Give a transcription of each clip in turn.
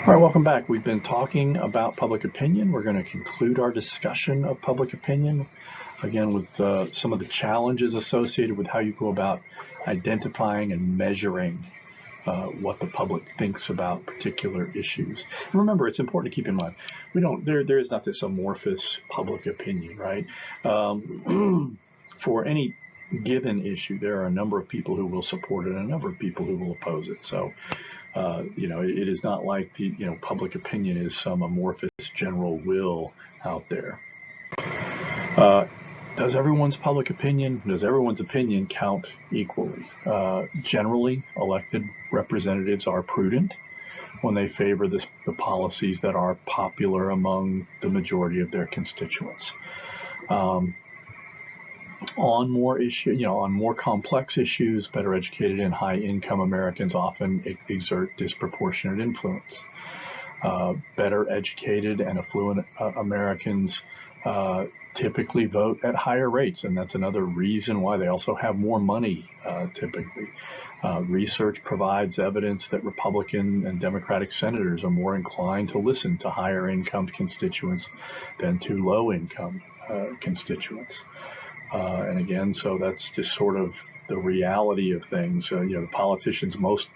All right, welcome back. We've been talking about public opinion. We're going to conclude our discussion of public opinion, again, with some of the challenges associated with how you go about identifying and measuring what the public thinks about particular issues. And remember, it's important to keep in mind, there is not this amorphous public opinion, right? For any given issue, there are a number of people who will support it and a number of people who will oppose it. So, it is not like public opinion is some amorphous general will out there. Does everyone's opinion count equally? Generally, elected representatives are prudent when they favor the policies that are popular among the majority of their constituents. On more complex issues, better educated and high-income Americans often exert disproportionate influence. Better educated and affluent Americans typically vote at higher rates, and that's another reason why they also have more money typically. Research provides evidence that Republican and Democratic senators are more inclined to listen to higher-income constituents than to low-income constituents. And again, so that's just sort of the reality of things. The politicians most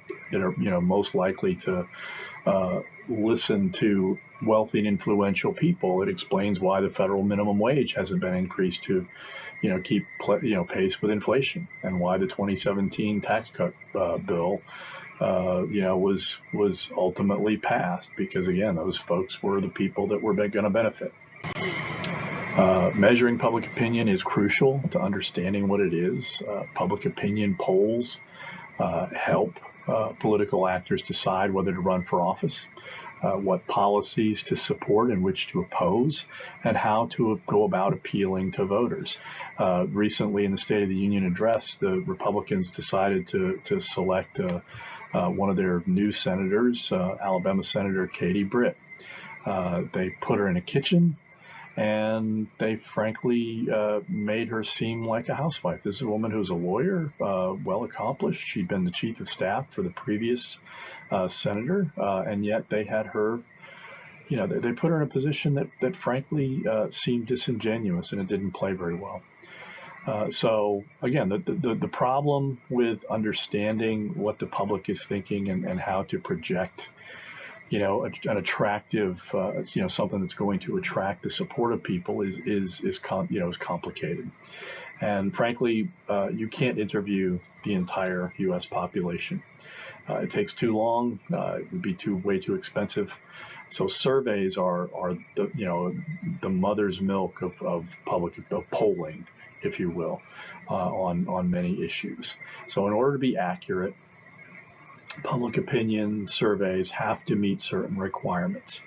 likely to listen to wealthy and influential people. It explains why the federal minimum wage hasn't been increased to, keep pace with inflation, and why the 2017 tax cut bill, was ultimately passed, because again, those folks were the people that were going to benefit. Measuring public opinion is crucial to understanding what it is. Public opinion polls help political actors decide whether to run for office, what policies to support and which to oppose, and how to go about appealing to voters. Recently in the State of the Union address, the Republicans decided to select one of their new senators, Alabama Senator Katie Britt. They put her in a kitchen, and they frankly made her seem like a housewife. This is a woman who's a lawyer, well accomplished. She'd been the chief of staff for the previous senator, and yet they had her, they put her in a position that frankly seemed disingenuous, and it didn't play very well. So again, the problem with understanding what the public is thinking and how to project an attractive, something that's going to attract the support of people is complicated. And frankly, you can't interview the entire U.S. population. It takes too long. It would be way too expensive. So surveys are the mother's milk of polling, if you will, on many issues. So in order to be accurate, public opinion surveys have to meet certain requirements.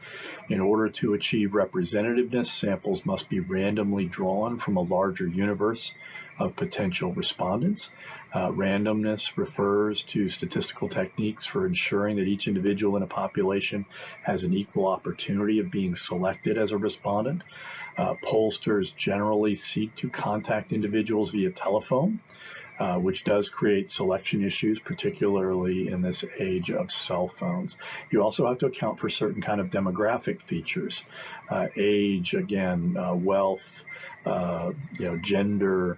In order to achieve representativeness, samples must be randomly drawn from a larger universe of potential respondents. Randomness refers to statistical techniques for ensuring that each individual in a population has an equal opportunity of being selected as a respondent. Pollsters generally seek to contact individuals via telephone, which does create selection issues, particularly in this age of cell phones. You also have to account for certain kind of demographic features, age, again, wealth, gender,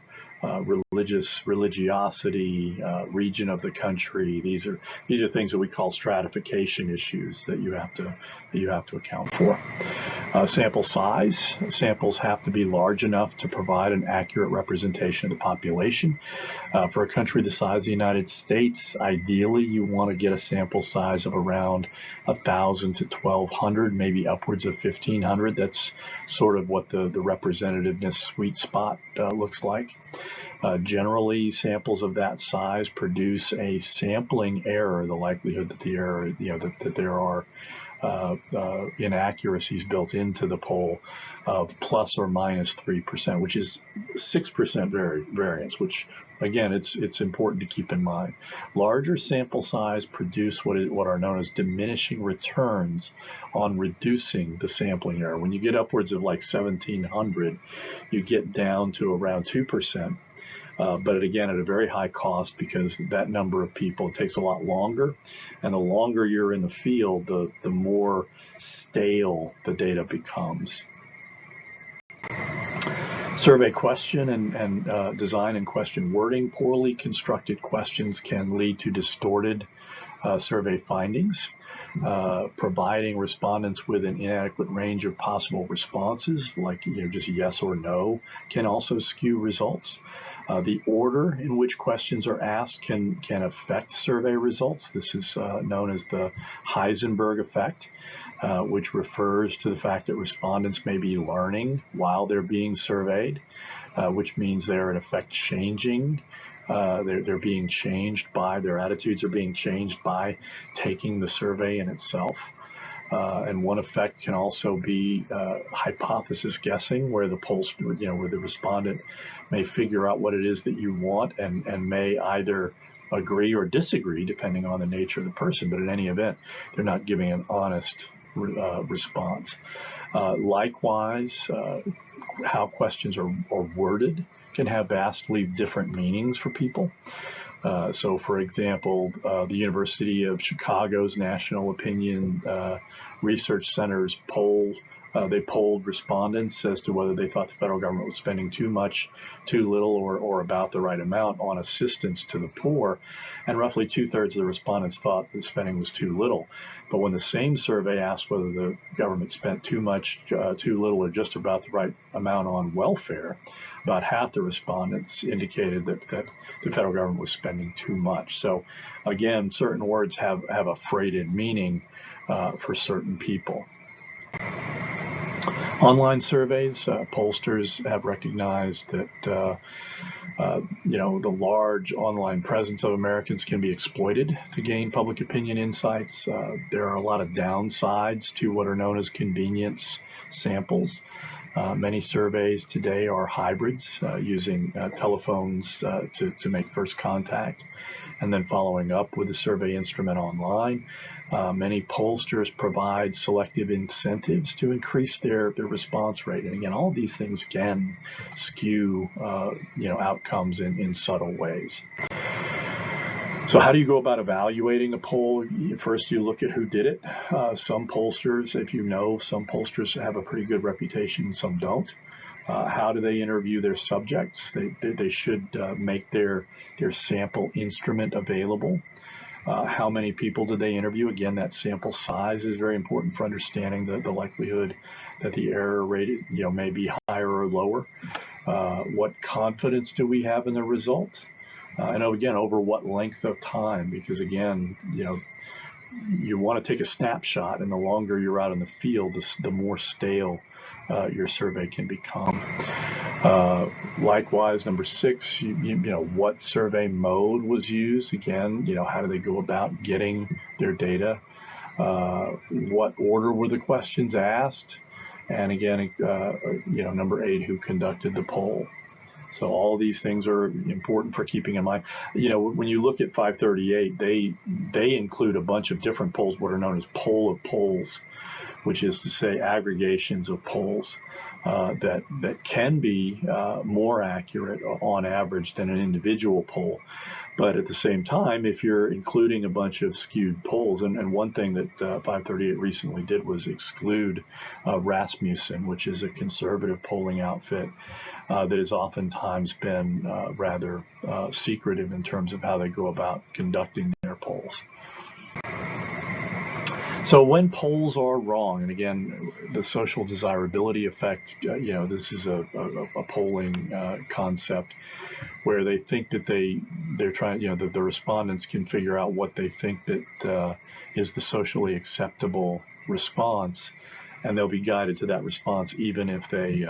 religiosity, region of the country. These are things that we call stratification issues that you have to account for. Sample size. Samples have to be large enough to provide an accurate representation of the population. For a country the size of the United States, ideally you want to get a sample size of around 1,000 to 1,200, maybe upwards of 1,500. That's sort of what the representativeness sweet spot looks like. Generally, samples of that size produce a sampling error, the likelihood that the error, that there are inaccuracies built into the poll of plus or minus 3%, which is 6% variance, which again, it's important to keep in mind. Larger sample size produce what are known as diminishing returns on reducing the sampling error. When you get upwards of like 1,700, you get down to around 2%. but again, at a very high cost, because that number of people, it takes a lot longer, and the longer you're in the field, the more stale the data becomes. Survey question and design and question wording. Poorly constructed questions can lead to distorted survey findings. Providing respondents with an inadequate range of possible responses, like just yes or no, can also skew results. The order in which questions are asked can affect survey results. This is known as the Heisenberg effect, which refers to the fact that respondents may be learning while they're being surveyed, which means they're in effect changing. They're being changed by, their attitudes are being changed by taking the survey in itself. And one effect can also be hypothesis guessing, where the where the respondent may figure out what it is that you want and may either agree or disagree depending on the nature of the person, but in any event, they're not giving an honest response. Likewise, how questions are worded can have vastly different meanings for people. So, for example, the University of Chicago's National Opinion Research Center's poll, they polled respondents as to whether they thought the federal government was spending too much, too little, or about the right amount on assistance to the poor, and roughly 2/3 of the respondents thought the spending was too little. But when the same survey asked whether the government spent too much, too little, or just about the right amount on welfare, about half the respondents indicated that the federal government was spending too much. So again, certain words have a freighted meaning for certain people. Online surveys, pollsters have recognized that the large online presence of Americans can be exploited to gain public opinion insights. There are a lot of downsides to what are known as convenience samples. Many surveys today are hybrids, using telephones to make first contact and then following up with the survey instrument online. Many pollsters provide selective incentives to increase their response rate. And again, all of these things can skew outcomes in subtle ways. So how do you go about evaluating a poll? First, you look at who did it. Some pollsters, if you know, some pollsters have a pretty good reputation, some don't. How do they interview their subjects? They should make their sample instrument available. How many people did they interview? Again, that sample size is very important for understanding the likelihood that the error rate may be higher or lower. What confidence do we have in the result? And again, over what length of time? Because again, you want to take a snapshot, and the longer you're out in the field, the more stale your survey can become. Likewise, number 6, what survey mode was used? Again, how do they go about getting their data? What order were the questions asked? And again, number 8, who conducted the poll? So all these things are important for keeping in mind. When you look at 538, they include a bunch of different polls, what are known as poll of polls, which is to say aggregations of polls that can be more accurate on average than an individual poll. But at the same time, if you're including a bunch of skewed polls, and one thing that 538 recently did was exclude Rasmussen, which is a conservative polling outfit that has oftentimes been rather secretive in terms of how they go about conducting their polls. So when polls are wrong, and again, the social desirability effect, this is a polling concept where they think that they're trying, that the respondents can figure out what they think that is the socially acceptable response, and they'll be guided to that response even if they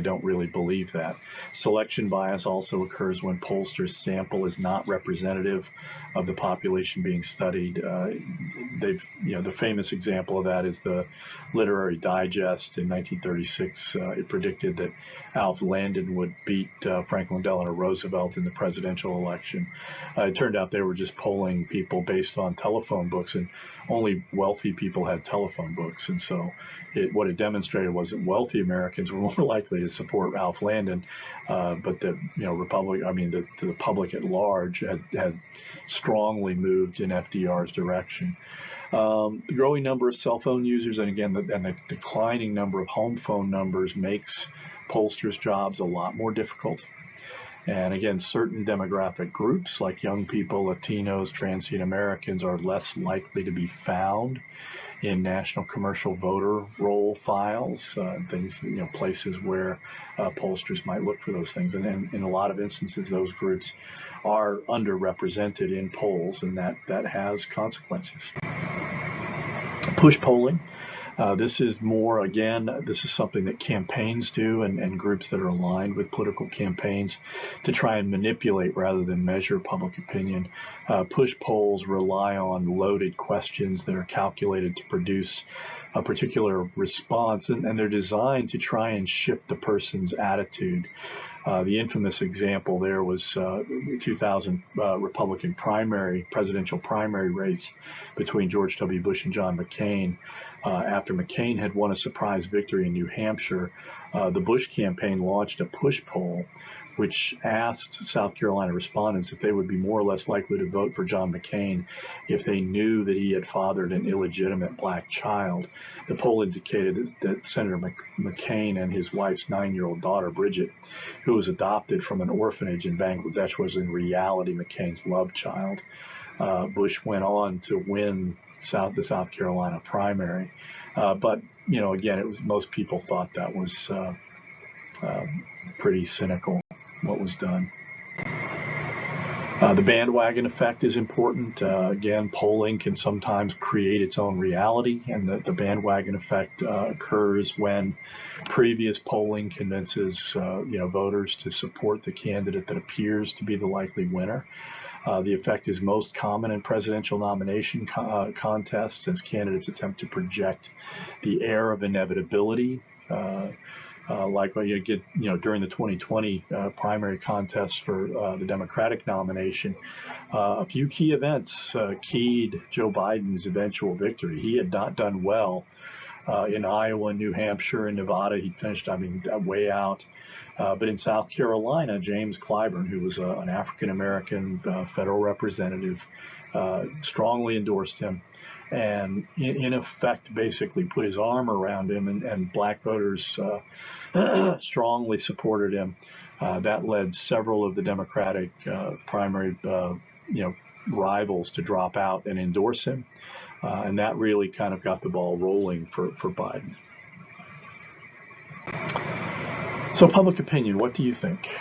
don't really believe that. Selection bias also occurs when pollsters' sample is not representative of the population being studied. The famous example of that is the Literary Digest in 1936. It predicted that Alf Landon would beat Franklin Delano Roosevelt in the presidential election. It turned out they were just polling people based on telephone books, and only wealthy people had telephone books, and so what it demonstrated was that wealthy Americans were more likely to support Ralph Landon, but the the public at large had strongly moved in FDR's direction. The growing number of cell phone users, and again, the declining number of home phone numbers makes pollsters' jobs a lot more difficult. And again, certain demographic groups like young people, Latinos, transient Americans are less likely to be found in national commercial voter roll files, things, places where pollsters might look for those things. And in a lot of instances, those groups are underrepresented in polls, and that has consequences. Push polling. This is more, again, this is something that campaigns do and groups that are aligned with political campaigns to try and manipulate rather than measure public opinion. Push polls rely on loaded questions that are calculated to produce a particular response, and they're designed to try and shift the person's attitude. The infamous example there was the 2000 Republican presidential primary race between George W. Bush and John McCain. After McCain had won a surprise victory in New Hampshire, the Bush campaign launched a push poll which asked South Carolina respondents if they would be more or less likely to vote for John McCain if they knew that he had fathered an illegitimate black child. The poll indicated that Senator McCain and his wife's 9-year-old daughter, Bridget, who was adopted from an orphanage in Bangladesh, was in reality McCain's love child. Bush went on to win the South Carolina primary. But, again, most people thought that was pretty cynical, what was done. The bandwagon effect is important. Again, polling can sometimes create its own reality, and the bandwagon effect occurs when previous polling convinces voters to support the candidate that appears to be the likely winner. The effect is most common in presidential nomination contests as candidates attempt to project the air of inevitability. Like what you get, during the 2020 primary contest for the Democratic nomination, a few key events keyed Joe Biden's eventual victory. He had not done well in Iowa, New Hampshire, and Nevada. He finished, way out. But in South Carolina, James Clyburn, who was an African-American federal representative, strongly endorsed him and in effect basically put his arm around him, and black voters strongly supported him. That led several of the Democratic primary rivals to drop out and endorse him, and that really kind of got the ball rolling for Biden. So public opinion, what do you think?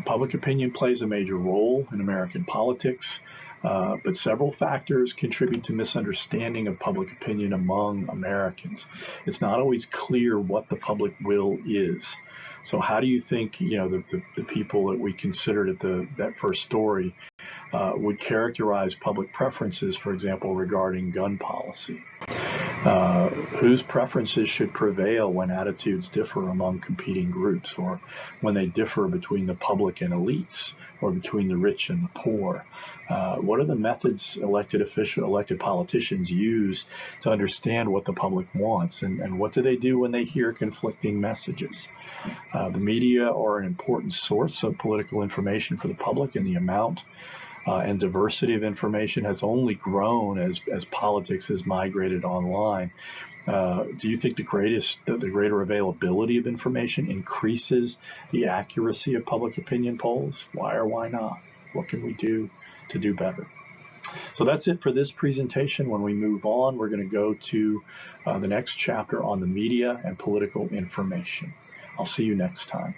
Public opinion plays a major role in American politics, but several factors contribute to misunderstanding of public opinion among Americans. It's not always clear what the public will is. So how do you think, the people that we considered at that first story would characterize public preferences, for example, regarding gun policy? Whose preferences should prevail when attitudes differ among competing groups, or when they differ between the public and elites, or between the rich and the poor? What are the methods elected politicians use to understand what the public wants, and what do they do when they hear conflicting messages? The media are an important source of political information for the public, and the amount and diversity of information has only grown as politics has migrated online. Do you think the greater availability of information increases the accuracy of public opinion polls? Why or why not? What can we do to do better? So that's it for this presentation. When we move on, we're going to go to the next chapter on the media and political information. I'll see you next time.